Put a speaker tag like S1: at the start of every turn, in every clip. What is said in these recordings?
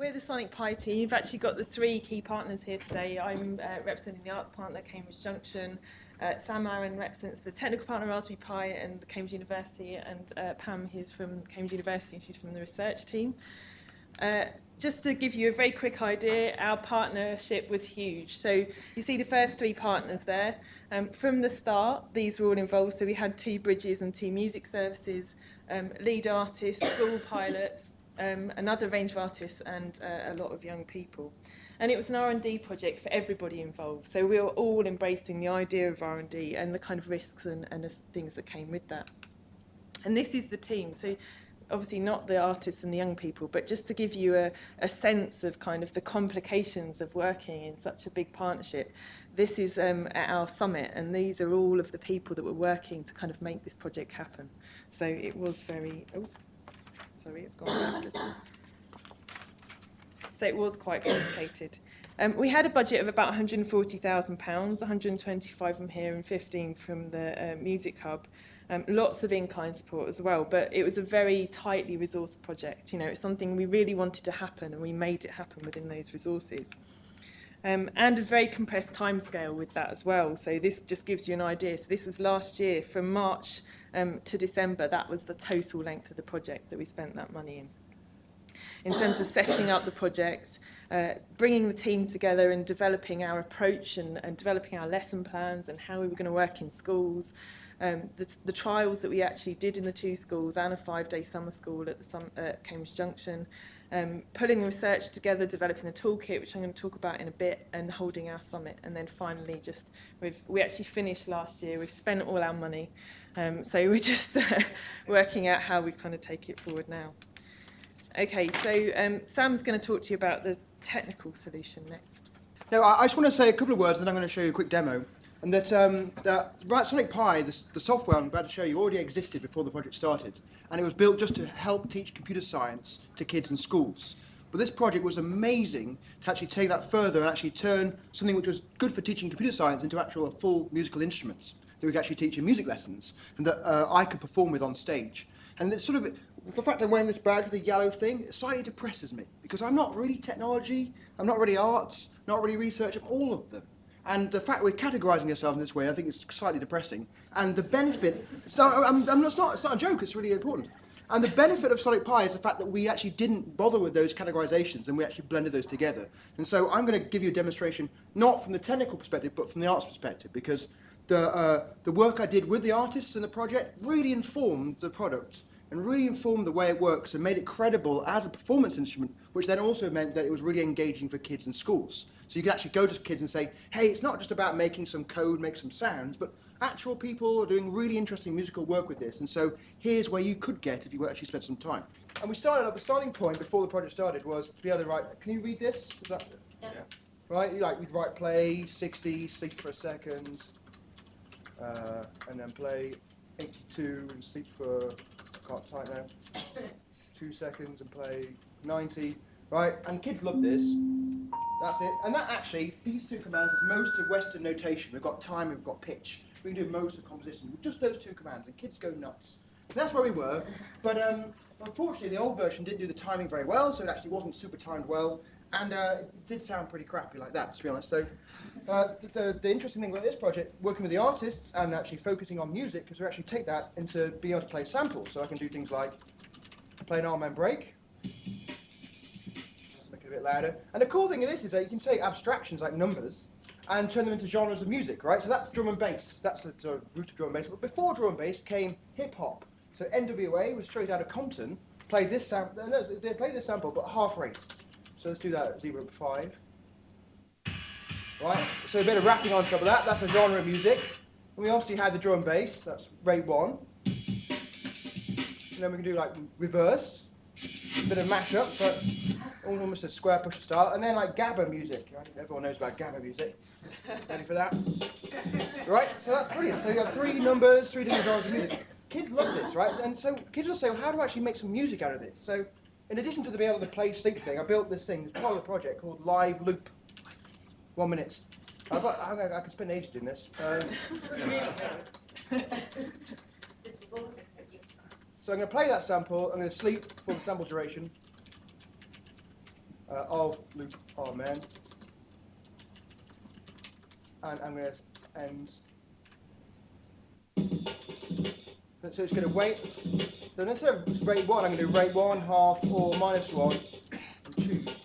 S1: we're the Sonic Pi team. You've actually got the three key partners here today. I'm representing the arts partner, Cambridge Junction. Sam Aaron represents the technical partner, Raspberry Pi, and Cambridge University. And Pam, who's from Cambridge University, and she's from the research team. Just to give you a very quick idea, our partnership was huge. So you see the first three partners there. From the start, these were all involved. So we had 2 bridges and 2 music services, lead artists, school pilots, another range of artists, and a lot of young people. And it was an R&D project for everybody involved. So we were all embracing the idea of R&D and the kind of risks and things that came with that. And this is the team. So obviously not the artists and the young people, but just to give you a sense of kind of the complications of working in such a big partnership. This is at our summit, and these are all of the people that were working to kind of make this project happen. So it was very, sorry, I've gone backwards. So it was quite complicated. We had a budget of about £140,000, 125 from here and 15 from the Music Hub. Lots of in-kind support as well, but it was a very tightly resourced project. You know, it's something we really wanted to happen, and we made it happen within those resources. And a very compressed timescale with that as well. So this just gives you an idea. So this was last year, from March to December. That was the total length of the project that we spent that money in. In terms of setting up the project, bringing the team together and developing our approach and developing our lesson plans and how we were going to work in schools, the trials that we actually did in the 2 schools and a 5-day summer school at Cambridge Junction, pulling the research together, developing the toolkit, which I'm going to talk about in a bit, and holding our summit. And then finally, we actually finished last year. We've spent all our money. So we're just working out how we kind of take it forward now. Okay, so Sam's going to talk to you about the technical solution next.
S2: Now, I just want to say a couple of words, and then I'm going to show you a quick demo. And that Sonic Pi, the software I'm about to show you, already existed before the project started. And it was built just to help teach computer science to kids in schools. But this project was amazing to actually take that further and actually turn something which was good for teaching computer science into actual full musical instruments that we could actually teach in music lessons and that I could perform with on stage. And it's sort of, the fact I'm wearing this badge with the yellow thing, it slightly depresses me because I'm not really technology, I'm not really arts, not really research, I'm all of them. And the fact we're categorising ourselves in this way, I think is slightly depressing. And the benefit, it's not a joke, it's really important. And the benefit of Sonic Pi is the fact that we actually didn't bother with those categorisations and we actually blended those together. And so I'm going to give you a demonstration, not from the technical perspective, but from the arts perspective, because the work I did with the artists in the project really informed the product and really informed the way it works and made it credible as a performance instrument, which then also meant that it was really engaging for kids in schools. So you could actually go to kids and say, hey, it's not just about making some code, make some sounds, but actual people are doing really interesting musical work with this. And so here's where you could get if you actually spent some time. And we started at the starting point before the project started was to be able to write, can you read this? Is that, yeah. Right, we'd write play, 60, sleep for a second, and then play 82 and sleep for, I can't type now, 2 seconds and play 90, right? And kids love this. That's it. And that actually, these 2 commands is most of Western notation. We've got time, we've got pitch. We can do most of composition with just those 2 commands, and kids go nuts. And that's where we were. But unfortunately, the old version didn't do the timing very well, so it actually wasn't super timed well. And it did sound pretty crappy like that, to be honest. So the interesting thing about this project, working with the artists and actually focusing on music, is we actually take that into being able to play samples. So I can do things like play an R-man break. Let's make it a bit louder. And the cool thing of this is that you can take abstractions like numbers and turn them into genres of music, right? So that's drum and bass. That's the sort of root of drum and bass. But before drum and bass came hip-hop. So NWA was straight out of Compton, played this sample, no, they played this sample, but half rate. So let's do that at 0.5. Right, so a bit of rapping on top of that, that's a genre of music. And we obviously had the drum and bass, that's rate 1. And then we can do like reverse, a bit of mashup, but almost a square pusher style. And then like gabba music, I think everyone knows about gabba music. Ready for that? Right, so that's brilliant. So you got 3 numbers, 3 different genres of music. Kids love this, right? And so kids will say, well, how do I actually make some music out of this? So in addition to the being able to play sleep thing, I built this thing as part of the project called Live Loop. 1 minute. I could spend ages doing this. So I'm going to play that sample, I'm going to sleep for the sample duration. of loop R men. And I'm going to end. So it's going to weight. So instead of rate 1, I'm going to do rate 1, half, or minus 1, and choose.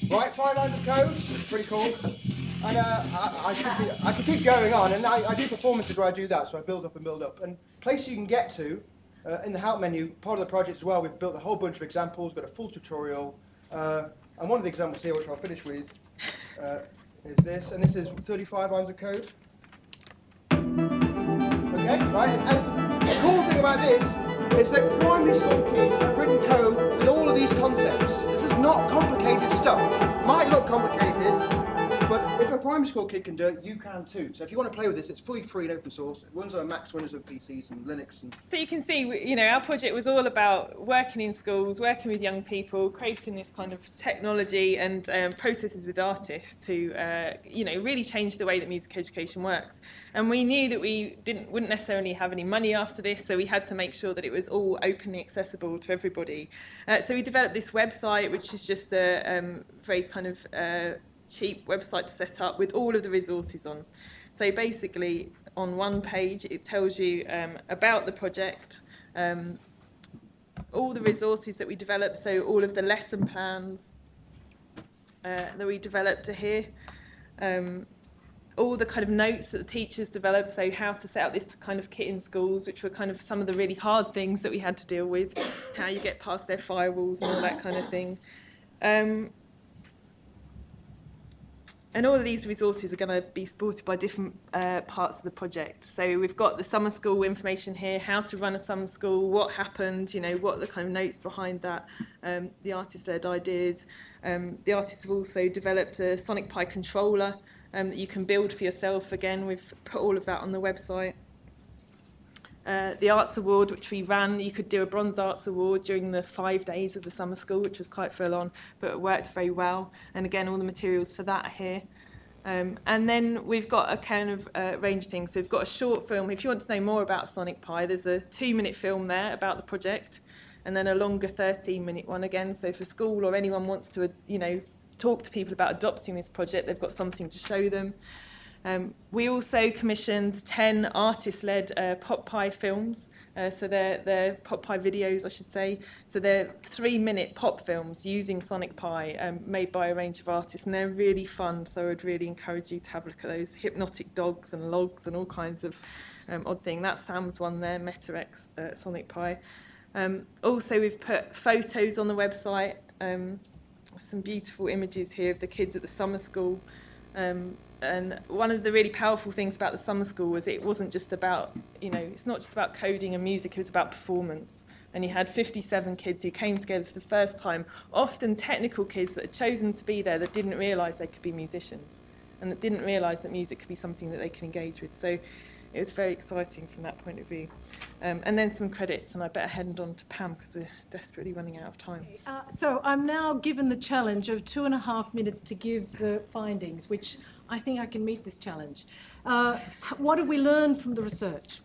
S2: Right, 5 lines of code, pretty cool. And I could keep going on, and I do performances where I do that, so I build up and build up. And places you can get to, in the help menu, part of the project as well, we've built a whole bunch of examples, got a full tutorial, and one of the examples here, which I'll finish with, is this, and this is 35 lines of code. Okay, right, and the cool thing about this is that primary school kids have written code with all of these concepts. This is not complicated stuff. Might look complicated, but if a primary school kid can do it, you can too. So if you want to play with this, it's fully free and open source. It runs on Macs, Windows, and PCs, and Linux. And
S1: So you can see, you know, our project was all about working in schools, working with young people, creating this kind of technology and processes with artists to, you know, really change the way that music education works. And we knew that we wouldn't necessarily have any money after this, so we had to make sure that it was all openly accessible to everybody. So we developed this website, which is just a very kind of cheap website to set up with all of the resources on. So basically, on one page, it tells you about the project, all the resources that we developed, so all of the lesson plans that we developed are here, all the kind of notes that the teachers developed, so how to set up this kind of kit in schools, which were kind of some of the really hard things that we had to deal with, how you get past their firewalls and all that kind of thing. And all of these resources are going to be supported by different parts of the project. So we've got the summer school information here, how to run a summer school, what happened, you know, what are the kind of notes behind that, the artist-led ideas. The artists have also developed a Sonic Pi controller that you can build for yourself. Again, we've put all of that on the website. The Arts Award, which we ran, you could do a Bronze Arts Award during the 5 days of the summer school, which was quite full on, but it worked very well. And again, all the materials for that are here. And then we've got a kind of range of things. So we've got a short film. If you want to know more about Sonic Pi, there's a 2-minute film there about the project, and then a longer 13-minute one again. So for school or anyone wants to, you know, talk to people about adopting this project, they've got something to show them. We also commissioned 10 artist-led Pop Pi films. So they're Pop Pi videos, I should say. So they're 3-minute pop films using Sonic Pi, made by a range of artists, and they're really fun. So I'd really encourage you to have a look at those. Hypnotic dogs and logs and all kinds of odd things. That's Sam's one there, MetaX Sonic Pi. Also, we've put photos on the website. Some beautiful images here of the kids at the summer school. And one of the really powerful things about the summer school was it wasn't just about, you know, it's not just about coding and music, it was about performance. And you had 57 kids who came together for the first time, often technical kids that had chosen to be there that didn't realise they could be musicians and that didn't realise that music could be something that they could engage with. So it was very exciting from that point of view. And then some credits, and I better hand on to Pam because we're desperately running out of time.
S3: So I'm now given the challenge of 2.5 minutes to give the findings, which I think I can meet this challenge. What have we learned from the research?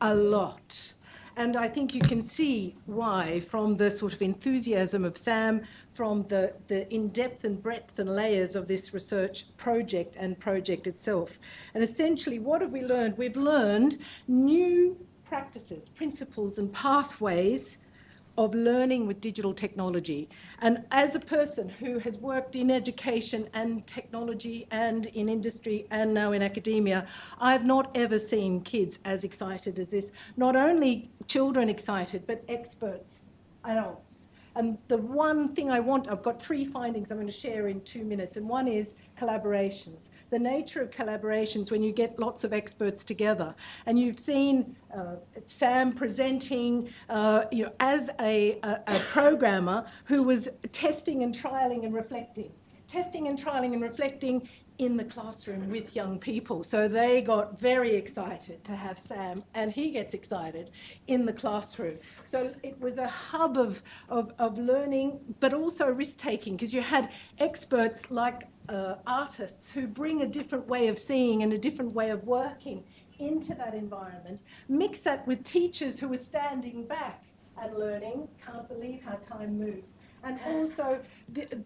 S3: A lot. And I think you can see why from the sort of enthusiasm of Sam, from the in-depth and breadth and layers of this research project and project itself. And essentially, what have we learned? We've learned new practices, principles and pathways of learning with digital technology. And as a person who has worked in education and technology and in industry and now in academia, I've not ever seen kids as excited as this. Not only children excited, but experts, adults. And the one thing I've got 3 findings I'm going to share in 2 minutes, and one is collaborations. The nature of collaborations when you get lots of experts together. And you've seen Sam presenting as a programmer who was testing and trialing and reflecting. testing and trialling and reflecting in the classroom with young people. So they got very excited to have Sam, and he gets excited in the classroom. So it was a hub of learning, but also risk-taking, because you had experts like artists who bring a different way of seeing and a different way of working into that environment. Mix that with teachers who were standing back and learning, can't believe how time moves. And also the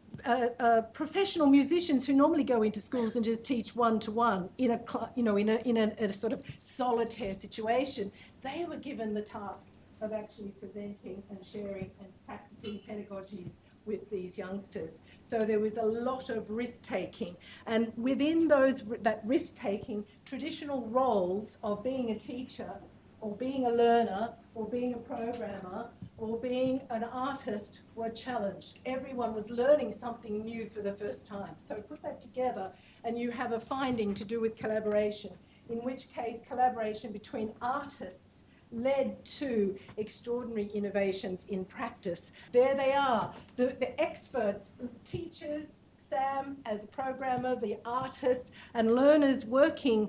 S3: professional musicians who normally go into schools and just teach one-to-one in a sort of solitaire situation, they were given the task of actually presenting and sharing and practicing pedagogies with these youngsters. So there was a lot of risk-taking. And within that risk-taking, traditional roles of being a teacher or being a learner or being a programmer or being an artist were challenged. Everyone was learning something new for the first time. So put that together and you have a finding to do with collaboration, in which case collaboration between artists led to extraordinary innovations in practice. There they are, the experts, teachers, Sam as a programmer, the artist, and learners working,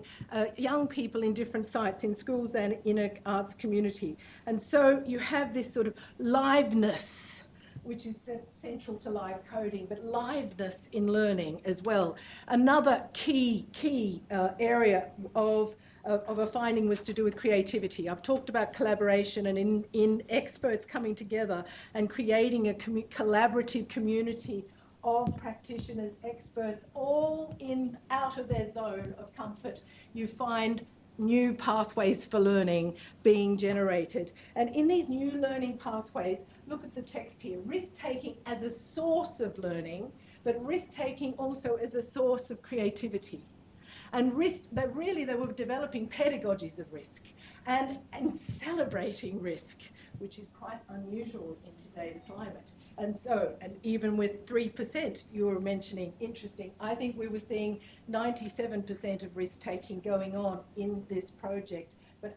S3: young people in different sites in schools and in an arts community. And so you have this sort of liveness, which is central to live coding, but liveness in learning as well. Another key area of a finding was to do with creativity. I've talked about collaboration and in experts coming together and creating a collaborative community of practitioners, experts, all out of their zone of comfort. You find new pathways for learning being generated. And in these new learning pathways, look at the text here, risk-taking as a source of learning, but risk-taking also as a source of creativity. And they were developing pedagogies of risk and celebrating risk, which is quite unusual in today's climate. And so, and even with 3%, you were mentioning, interesting, I think we were seeing 97% of risk-taking going on in this project, but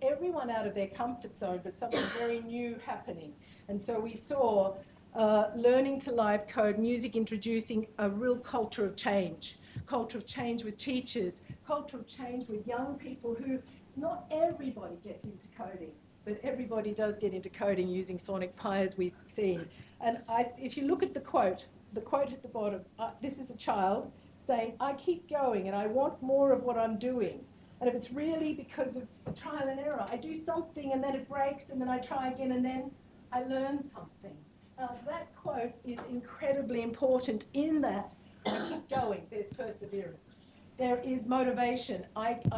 S3: everyone out of their comfort zone, but something very new happening. And so we saw learning to live code, music introducing a real culture of change with teachers, culture of change with young people who, not everybody gets into coding, but everybody does get into coding using Sonic Pi, as we've seen. And if you look at the quote at the bottom, this is a child saying, I keep going and I want more of what I'm doing. And if it's really because of trial and error, I do something and then it breaks and then I try again and then I learn something. Now that quote is incredibly important in that I keep going, there's perseverance. There is motivation.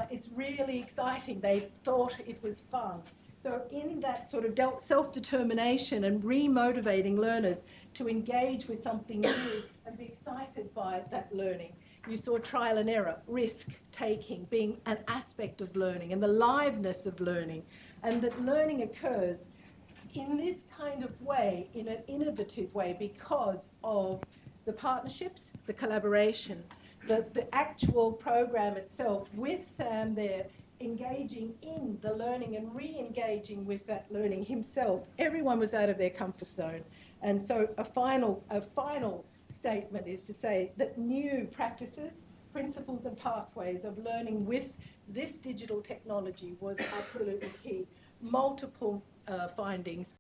S3: It's really exciting. They thought it was fun. So in that sort of self-determination and re-motivating learners to engage with something new and be excited by that learning, you saw trial and error, risk-taking being an aspect of learning and the liveness of learning, and that learning occurs in this kind of way, in an innovative way, because of the partnerships, the collaboration, the actual program itself with Sam there, engaging in the learning and re-engaging with that learning himself. Everyone was out of their comfort zone. And so a final statement is to say that new practices, principles and pathways of learning with this digital technology was absolutely key. Multiple findings.